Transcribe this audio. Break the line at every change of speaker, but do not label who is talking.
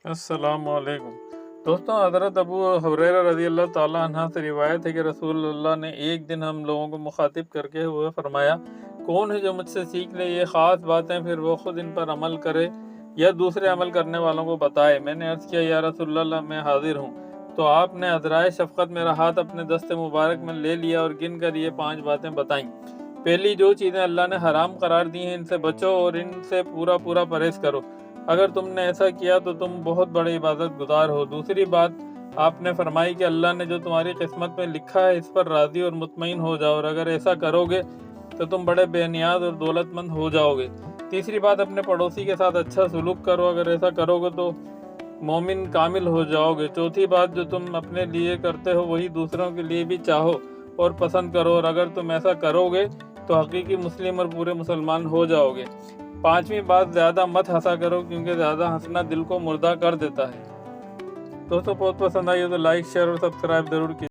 السلام علیکم دوستوں، حضرت ابو ہریرہ رضی اللہ تعالیٰ عنہ سے روایت ہے کہ رسول اللہ نے ایک دن ہم لوگوں کو مخاطب کر کے ہوئے فرمایا، کون ہے جو مجھ سے سیکھ لے یہ خاص باتیں، پھر وہ خود ان پر عمل کرے یا دوسرے عمل کرنے والوں کو بتائے؟ میں نے عرض کیا، یا رسول اللہ میں حاضر ہوں۔ تو آپ نے ادرائے شفقت میرا ہاتھ اپنے دست مبارک میں لے لیا اور گن کر یہ 5 باتیں بتائیں۔ پہلی، جو چیزیں اللہ نے حرام قرار دی ہیں ان سے بچو اور ان سے پورا پرہیز کرو، اگر تم نے ایسا کیا تو تم بہت بڑے عبادت گزار ہو۔ دوسری بات آپ نے فرمائی کہ اللہ نے جو تمہاری قسمت میں لکھا ہے اس پر راضی اور مطمئن ہو جاؤ، اور اگر ایسا کرو گے تو تم بڑے بے نیاز اور دولت مند ہو جاؤ گے۔ تیسری بات، اپنے پڑوسی کے ساتھ اچھا سلوک کرو، اگر ایسا کرو گے تو مومن کامل ہو جاؤ گے۔ چوتھی بات، جو تم اپنے لیے کرتے ہو وہی دوسروں کے لیے بھی چاہو اور پسند کرو، اور اگر تم ایسا کرو گے تو حقیقی مسلم اور پورے مسلمان ہو جاؤ گے۔ پانچویں بات، زیادہ مت ہنسا کرو کیونکہ زیادہ ہنسنا دل کو مردہ کر دیتا ہے۔ دوستوں، بہت پسند آئی ہو تو لائک، شیئر اور سبسکرائب ضرور کیجیے۔